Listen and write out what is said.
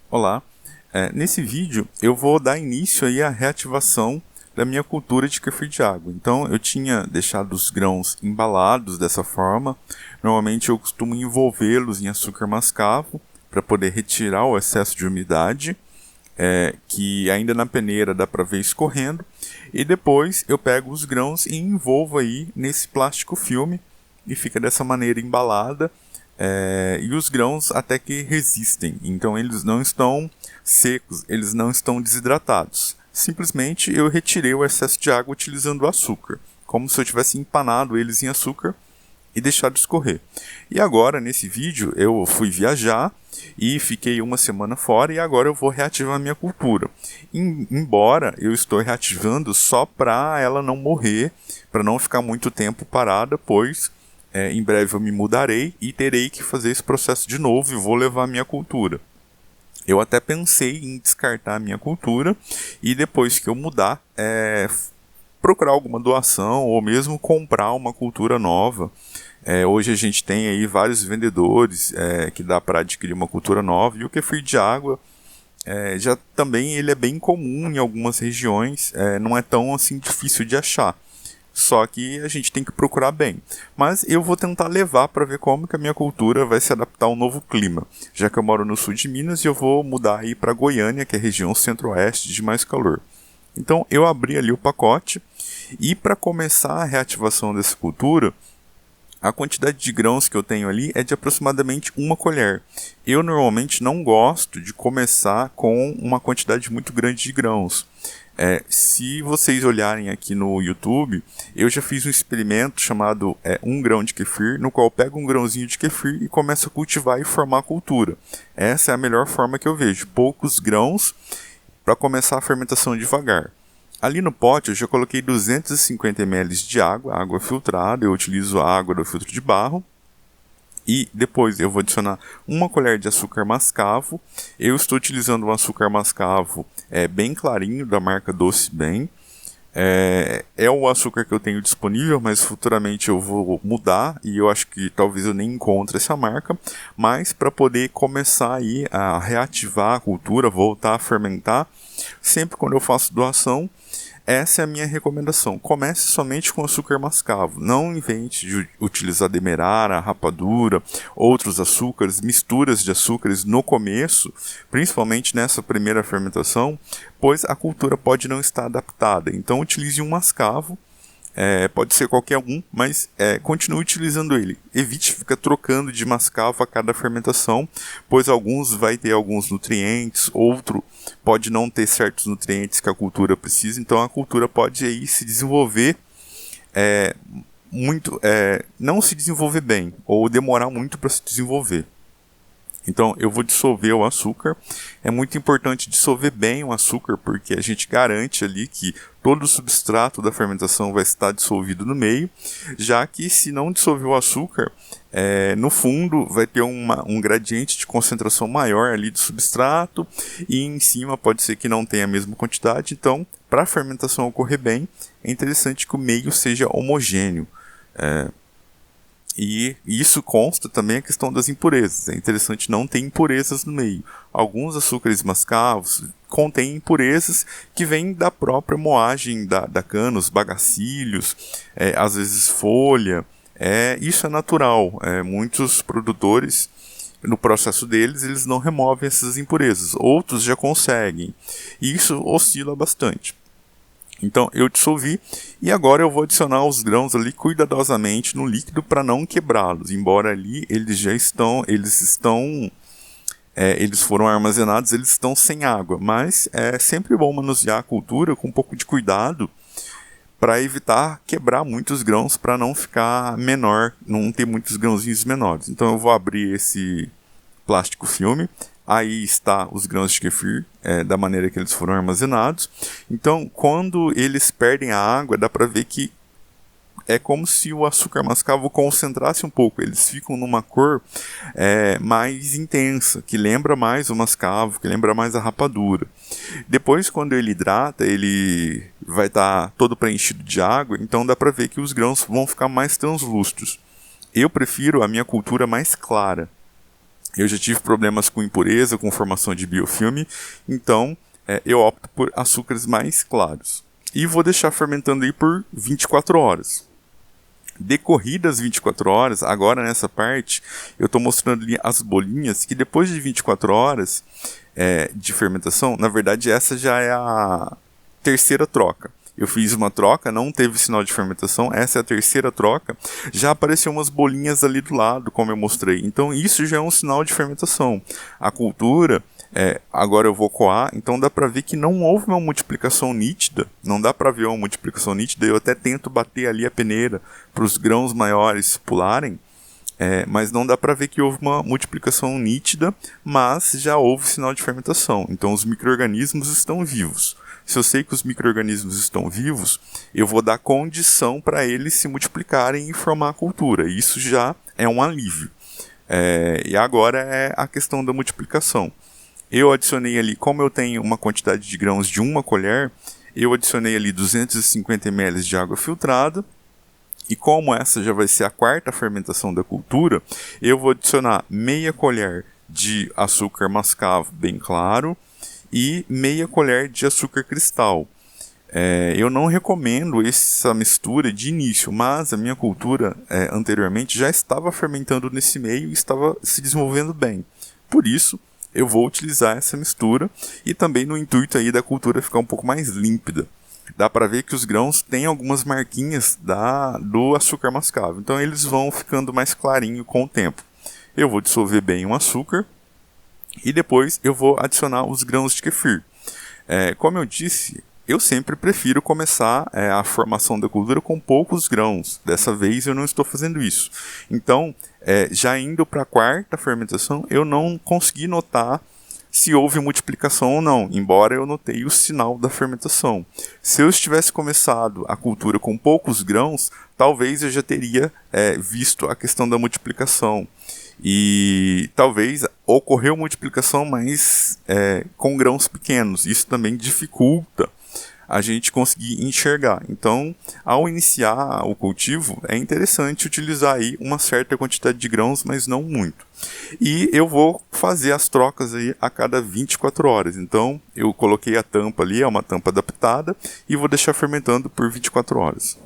Olá, nesse vídeo eu vou dar início aí à reativação da minha cultura de kefir de água. Então eu tinha deixado os grãos embalados dessa forma. Normalmente eu costumo envolvê-los em açúcar mascavo para poder retirar o excesso de umidade, que ainda na peneira dá para ver escorrendo. E depois eu pego os grãos e envolvo aí nesse plástico filme e fica dessa maneira embalada. E os grãos até que resistem, então eles não estão secos, eles não estão desidratados. Simplesmente eu retirei o excesso de água utilizando o açúcar, como se eu tivesse empanado eles em açúcar e deixado escorrer. E agora, nesse vídeo, eu fui viajar e fiquei uma semana fora e agora eu vou reativar a minha cultura. Embora eu estou reativando só para ela não morrer, para não ficar muito tempo parada, pois em breve eu me mudarei e terei que fazer esse processo de novo e vou levar a minha cultura. Eu até pensei em descartar a minha cultura e depois que eu mudar, procurar alguma doação ou mesmo comprar uma cultura nova. Hoje a gente tem aí vários vendedores que dá para adquirir uma cultura nova, e o kefir de água já também ele é bem comum em algumas regiões, não é tão assim difícil de achar. Só que a gente tem que procurar bem. Mas eu vou tentar levar para ver como que a minha cultura vai se adaptar ao novo clima. Já que eu moro no sul de Minas, eu vou mudar aí para Goiânia, que é a região centro-oeste de mais calor. Então eu abri ali o pacote e para começar a reativação dessa cultura, a quantidade de grãos que eu tenho ali é de aproximadamente 1 colher. Eu normalmente não gosto de começar com uma quantidade muito grande de grãos. Se vocês olharem aqui no YouTube, eu já fiz um experimento chamado 1 grão de kefir, no qual eu pego um grãozinho de kefir e começo a cultivar e formar a cultura. Essa é a melhor forma que eu vejo, poucos grãos para começar a fermentação devagar. Ali no pote eu já coloquei 250 ml de água, água filtrada, eu utilizo a água do filtro de barro. E depois eu vou adicionar 1 colher de açúcar mascavo. Eu estou utilizando um açúcar mascavo bem clarinho, da marca Doce Bem. É o açúcar que eu tenho disponível, mas futuramente eu vou mudar e eu acho que talvez eu nem encontre essa marca. Mas para poder começar aí a reativar a cultura, voltar a fermentar, sempre quando eu faço doação, essa é a minha recomendação. Comece somente com açúcar mascavo. Não invente de utilizar demerara, rapadura, outros açúcares, misturas de açúcares no começo, principalmente nessa primeira fermentação, pois a cultura pode não estar adaptada. Então utilize um mascavo. Pode ser qualquer um, mas continue utilizando ele. Evite ficar trocando de mascavo a cada fermentação, pois alguns vai ter alguns nutrientes, outro pode não ter certos nutrientes que a cultura precisa, então a cultura pode aí se desenvolver não se desenvolver bem, ou demorar muito para se desenvolver. Então eu vou dissolver o açúcar. É muito importante dissolver bem o açúcar, porque a gente garante ali que todo o substrato da fermentação vai estar dissolvido no meio, já que se não dissolver o açúcar, no fundo vai ter um gradiente de concentração maior ali do substrato, e em cima pode ser que não tenha a mesma quantidade. Então, para a fermentação ocorrer bem, é interessante que o meio seja homogêneo. E isso consta também a questão das impurezas. É interessante não ter impurezas no meio. Alguns açúcares mascavos contêm impurezas que vêm da própria moagem da cana, os bagacilhos, às vezes folha. Isso é natural. Muitos produtores, no processo deles, eles não removem essas impurezas. Outros já conseguem. E isso oscila bastante. Então eu dissolvi e agora eu vou adicionar os grãos ali cuidadosamente no líquido para não quebrá-los. Embora ali eles foram armazenados, eles estão sem água. Mas é sempre bom manusear a cultura com um pouco de cuidado para evitar quebrar muitos grãos, para não ficar menor, não ter muitos grãozinhos menores. Então eu vou abrir esse plástico filme. Aí está os grãos de kefir, da maneira que eles foram armazenados. Então, quando eles perdem a água, dá para ver que é como se o açúcar mascavo concentrasse um pouco. Eles ficam numa cor mais intensa, que lembra mais o mascavo, que lembra mais a rapadura. Depois, quando ele hidrata, ele vai estar todo preenchido de água, então dá para ver que os grãos vão ficar mais translúcidos. Eu prefiro a minha cultura mais clara. Eu já tive problemas com impureza, com formação de biofilme, então eu opto por açúcares mais claros. E vou deixar fermentando aí por 24 horas. Decorridas 24 horas, agora nessa parte, eu estou mostrando ali as bolinhas, que depois de 24 horas de fermentação, na verdade essa já é a terceira troca. Eu fiz uma troca, não teve sinal de fermentação, essa é a terceira troca, já apareceu umas bolinhas ali do lado, como eu mostrei. Então isso já é um sinal de fermentação. A cultura, agora eu vou coar, então dá para ver que não houve uma multiplicação nítida, não dá para ver uma multiplicação nítida, eu até tento bater ali a peneira para os grãos maiores pularem, mas não dá para ver que houve uma multiplicação nítida, mas já houve sinal de fermentação, então os micro-organismos estão vivos. Se eu sei que os micro-organismos estão vivos, eu vou dar condição para eles se multiplicarem e formar a cultura. Isso já é um alívio. E agora é a questão da multiplicação. Eu adicionei ali, como eu tenho uma quantidade de grãos de 1 colher, eu adicionei ali 250 ml de água filtrada. E como essa já vai ser a quarta fermentação da cultura, eu vou adicionar meia colher de açúcar mascavo bem claro, e meia colher de açúcar cristal. Eu não recomendo essa mistura de início, mas a minha cultura anteriormente já estava fermentando nesse meio e estava se desenvolvendo bem. Por isso, eu vou utilizar essa mistura e também no intuito aí da cultura ficar um pouco mais límpida. Dá para ver que os grãos têm algumas marquinhas do açúcar mascavo, então eles vão ficando mais clarinho com o tempo. Eu vou dissolver bem o açúcar e depois eu vou adicionar os grãos de kefir. Como eu disse, eu sempre prefiro começar a formação da cultura com poucos grãos. Dessa vez eu não estou fazendo isso. Então, já indo para a quarta fermentação, eu não consegui notar se houve multiplicação ou não, embora eu notei o sinal da fermentação. Se eu tivesse começado a cultura com poucos grãos, talvez eu já teria visto a questão da multiplicação. E talvez ocorreu multiplicação, mas com grãos pequenos. Isso também dificulta a gente conseguir enxergar. Então, ao iniciar o cultivo, é interessante utilizar aí uma certa quantidade de grãos, mas não muito. E eu vou fazer as trocas aí a cada 24 horas. Então, eu coloquei a tampa ali, é uma tampa adaptada, e vou deixar fermentando por 24 horas.